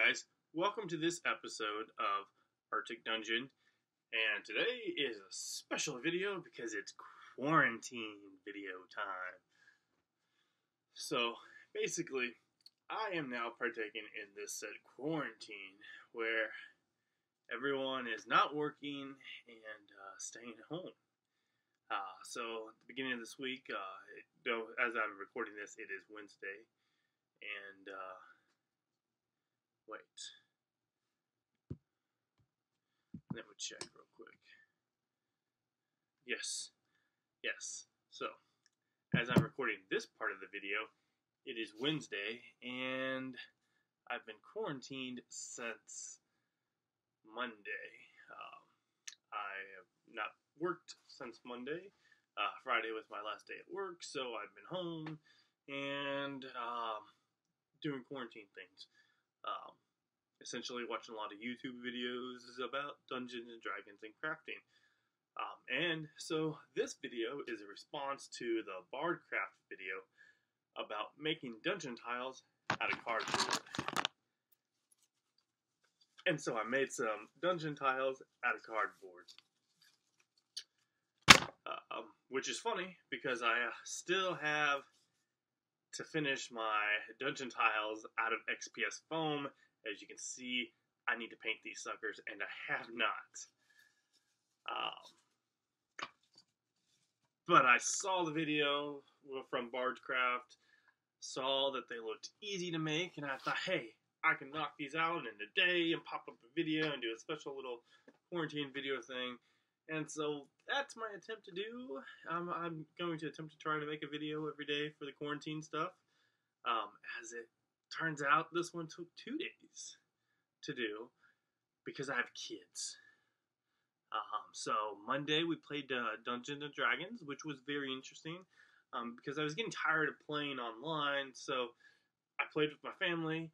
guys, welcome to this episode of Arctic Dungeon, and today is a special video because it's quarantine video time. So, basically, I am now partaking in this said quarantine where everyone is not working and staying at home. So, at the beginning of this week, as I'm recording this, it is Wednesday, and wait. Let me check real quick. Yes. So, as I'm recording this part of the video, it is Wednesday, and I've been quarantined since Monday. I have not worked since Monday. Friday was my last day at work, so I've been home and doing quarantine things. Essentially watching a lot of YouTube videos about Dungeons and Dragons and crafting. And so this video is a response to the Bardcraft video about making dungeon tiles out of cardboard. And so I made some dungeon tiles out of cardboard. Which is funny because I still have to finish my dungeon tiles out of XPS foam. As you can see, I need to paint these suckers, and I have not. But I saw the video from Bardcraft, saw that they looked easy to make, and I thought, hey, I can knock these out in a day and pop up a video and do a special little quarantine video thing. And so that's my attempt to do. I'm going to attempt to try to make a video every day for the quarantine stuff. As it turns out, this one took 2 days to do because I have kids. So Monday we played Dungeons and Dragons, which was very interesting because I was getting tired of playing online. So I played with my family,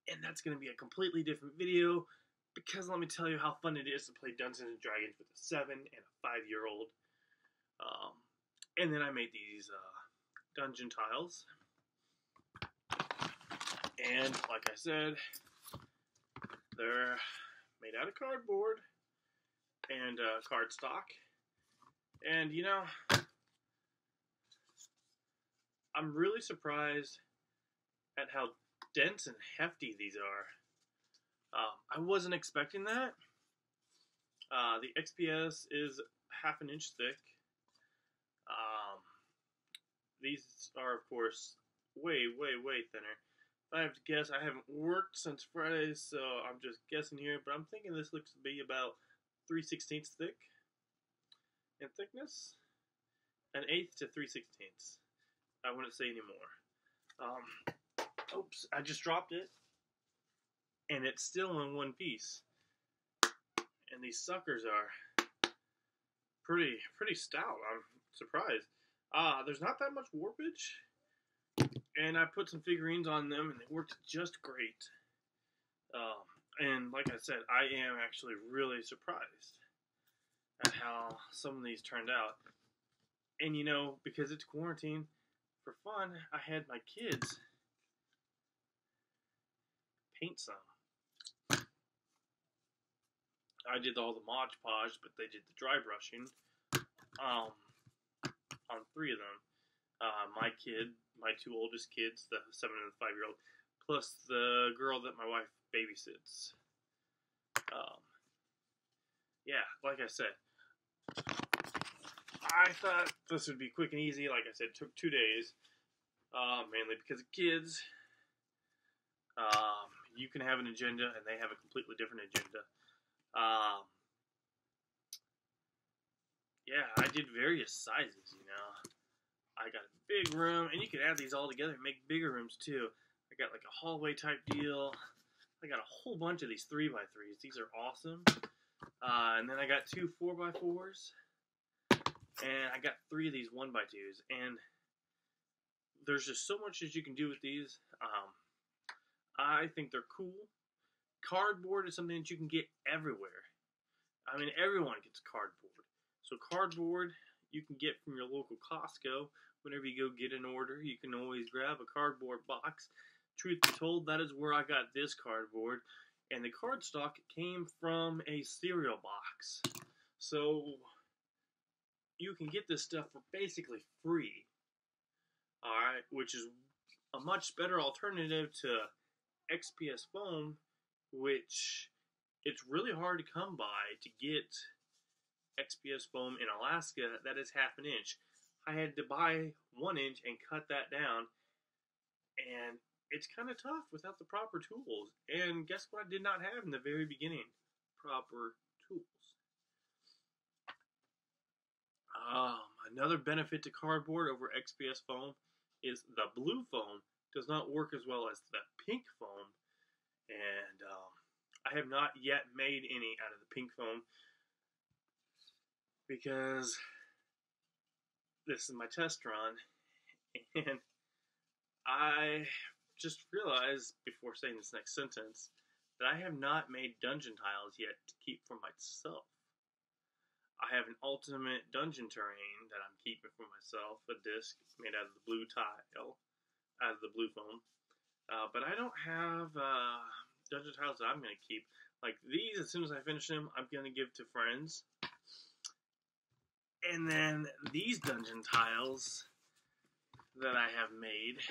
and that's going to be a completely different video because let me tell you how fun it is to play Dungeons and Dragons with a 7 and a 5-year-old. And then I made these dungeon tiles. And, like I said, they're made out of cardboard and cardstock. And, you know, I'm really surprised at how dense and hefty these are. I wasn't expecting that. The XPS is half an inch thick. These are, of course, way thinner. I have to guess, I haven't worked since Friday, so I'm just guessing here, but I'm thinking this looks to be about 3/16 thick in thickness, 1/8 to 3/16. I wouldn't say anymore. Oops, I just dropped it, and it's still in one piece. And these suckers are pretty stout. I'm surprised. There's not that much warpage. And I put some figurines on them, and they worked just great. And like I said, I am actually really surprised at how some of these turned out. And you know, because it's quarantine, for fun, I had my kids paint some. I did all the Mod Podge, but they did the dry brushing on 3 of them. My kid, my 2 oldest kids, the 7 and the 5-year-old, plus the girl that my wife babysits. Yeah, like I said, I thought this would be quick and easy. Like I said, it took 2 days, mainly because of kids. You can have an agenda, and they have a completely different agenda. Yeah, I did various sizes, you know. I got a big room, and you can add these all together and make bigger rooms too. I got like a hallway type deal. I got a whole bunch of these 3x3s. These are awesome. And then I got 2 4x4s. And I got 3 of these 1x2s. And there's just so much that you can do with these. I think they're cool. Cardboard is something that you can get everywhere. I mean, everyone gets cardboard. So cardboard you can get from your local Costco. Whenever you go get an order, you can always grab a cardboard box, truth be told, that is where I got this cardboard. And the cardstock came from a cereal box. So you can get this stuff for basically free. Alright, which is a much better alternative to XPS foam, which it's really hard to come by to get XPS foam in Alaska that is half an inch. I had to buy 1 inch and cut that down, and it's kind of tough without the proper tools. And guess what I did not have in the very beginning? Proper tools. Another benefit to cardboard over XPS foam is the blue foam does not work as well as the pink foam. And I have not yet made any out of the pink foam because this is my test run, and I just realized before saying this next sentence that I have not made dungeon tiles yet to keep for myself. I have an ultimate dungeon terrain that I'm keeping for myself, a disc made out of the blue tile, out of the blue foam. But I don't have dungeon tiles that I'm going to keep. Like these, as soon as I finish them, I'm going to give to friends. And then these dungeon tiles that I have made,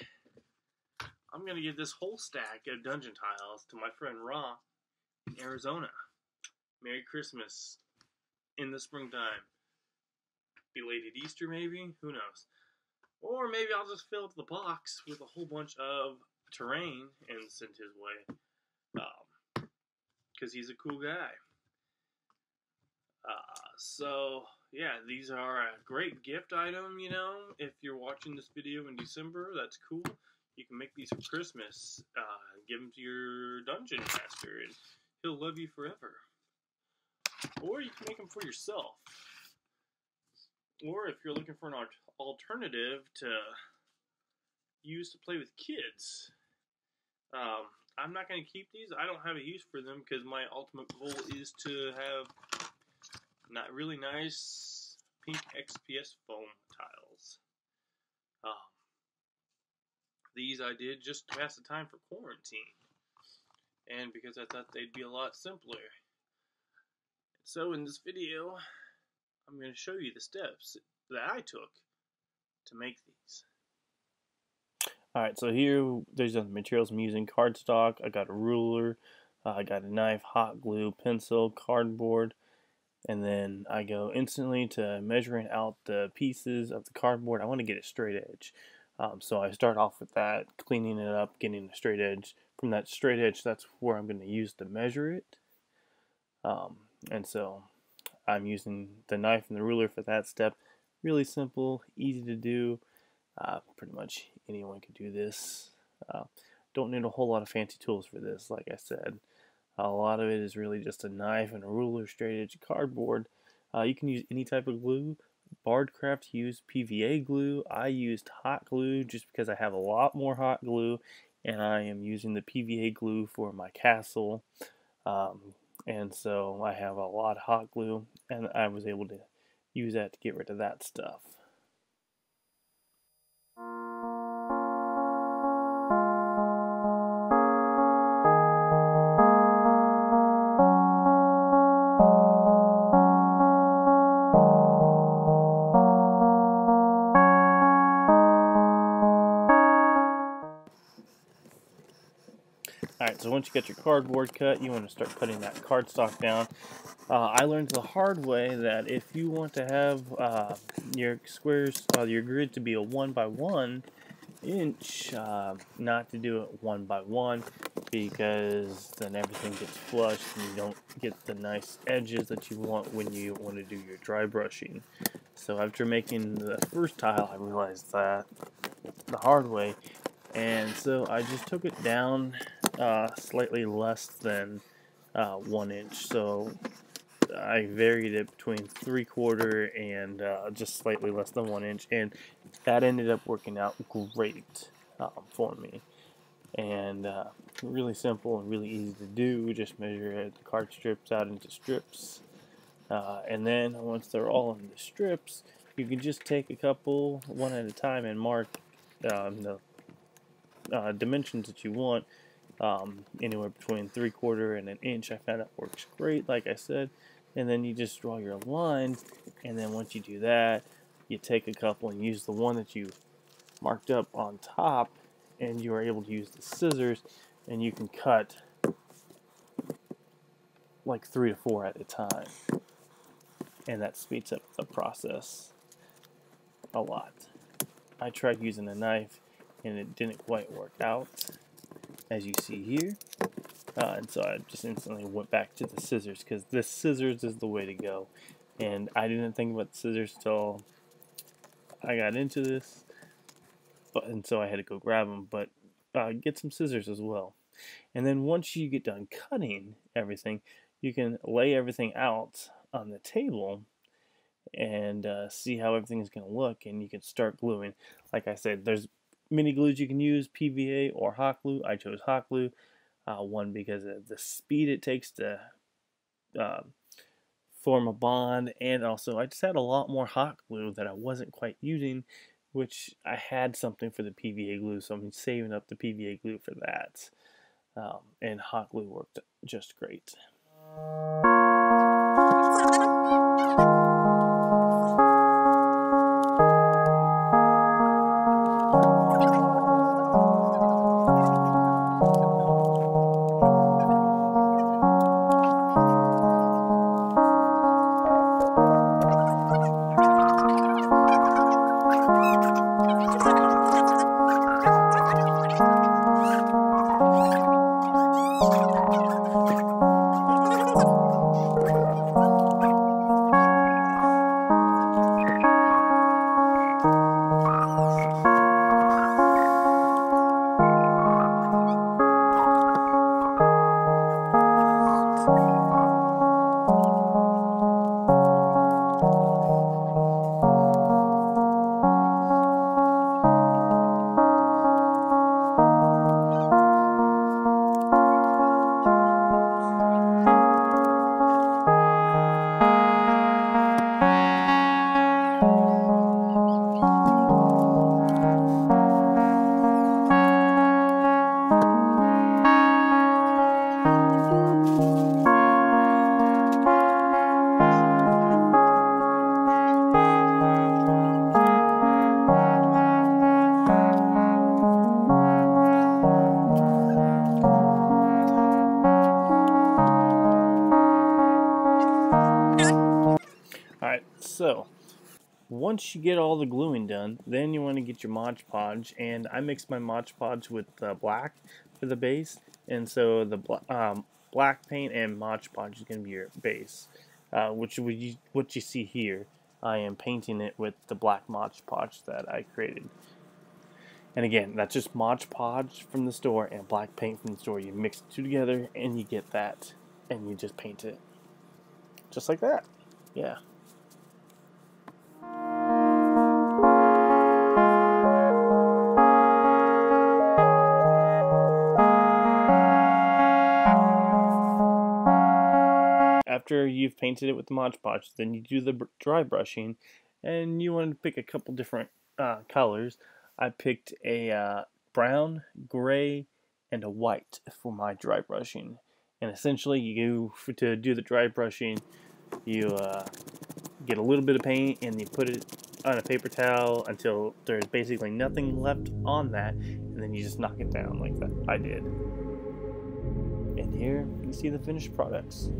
I'm going to give this whole stack of dungeon tiles to my friend Ra in Arizona. Merry Christmas in the springtime. Belated Easter, maybe? Who knows? Or maybe I'll just fill up the box with a whole bunch of terrain and send his way. Because he's a cool guy. So, yeah, these are a great gift item, you know. If you're watching this video in December, that's cool. You can make these for Christmas. Give them to your dungeon master, and he'll love you forever. Or you can make them for yourself. Or if you're looking for an alternative to use to play with kids. I'm not going to keep these. I don't have a use for them because my ultimate goal is to have not really nice pink XPS foam tiles. These I did just to pass the time for quarantine. And because I thought they'd be a lot simpler. So in this video, I'm going to show you the steps that I took to make these. Alright, so here, there's the materials I'm using. Cardstock, I got a ruler, I got a knife, hot glue, pencil, cardboard, and then I go instantly to measuring out the pieces of the cardboard. I want to get a straight edge. So I start off with that, cleaning it up, getting a straight edge. From that straight edge, that's where I'm going to use to measure it. And so I'm using the knife and the ruler for that step. Really simple, easy to do. Pretty much anyone can do this. Don't need a whole lot of fancy tools for this, like I said. A lot of it is really just a knife and a ruler, straight edge cardboard. You can use any type of glue. Bardcraft used PVA glue. I used hot glue just because I have a lot more hot glue, and I am using the PVA glue for my castle. And so I have a lot of hot glue, and I was able to use that to get rid of that stuff. Alright, so once you get your cardboard cut, you want to start cutting that cardstock down. I learned the hard way that if you want to have your squares, your grid to be a 1 by 1 inch, not to do it 1 by 1 because then everything gets flushed and you don't get the nice edges that you want when you want to do your dry brushing. So after making the first tile, I realized that the hard way, and so I just took it down slightly less than 1 inch. So I varied it between 3/4 and just slightly less than 1 inch, and that ended up working out great for me. And really simple and really easy to do. Just measure the card strips out into strips, and then once they're all in the strips, you can just take a couple one at a time and mark the dimensions that you want, anywhere between 3/4 and an inch. I found that works great, like I said. And then you just draw your lines, and then once you do that, you take a couple and use the one that you marked up on top, and you are able to use the scissors, and you can cut like 3 to 4 at a time, and that speeds up the process a lot. I tried using a knife and it didn't quite work out, as you see here, and so I just instantly went back to the scissors, because the scissors is the way to go. And I didn't think about the scissors till I got into this, and so I had to go grab them. But get some scissors as well. And then once you get done cutting everything, you can lay everything out on the table and see how everything is going to look, and you can start gluing. Like I said, there's many glues you can use, PVA or hot glue. I chose hot glue, one because of the speed it takes to form a bond, and also I just had a lot more hot glue that I wasn't quite using, which I had something for the PVA glue, so I'm saving up the PVA glue for that. And hot glue worked just great. Alright, so once you get all the gluing done, then you want to get your Mod Podge, and I mixed my Mod Podge with black for the base, and so the black paint and Mod Podge is going to be your base, what you see here. I am painting it with the black Mod Podge that I created. And again, that's just Mod Podge from the store and black paint from the store. You mix the two together and you get that, and you just paint it just like that. Yeah. After you've painted it with the Mod Podge, then you do the dry brushing, and you want to pick a couple different colors. I picked a brown, gray, and a white for my dry brushing. And essentially, to do the dry brushing, you get a little bit of paint and you put it on a paper towel until there's basically nothing left on that, and then you just knock it down like that I did. And here you see the finished products.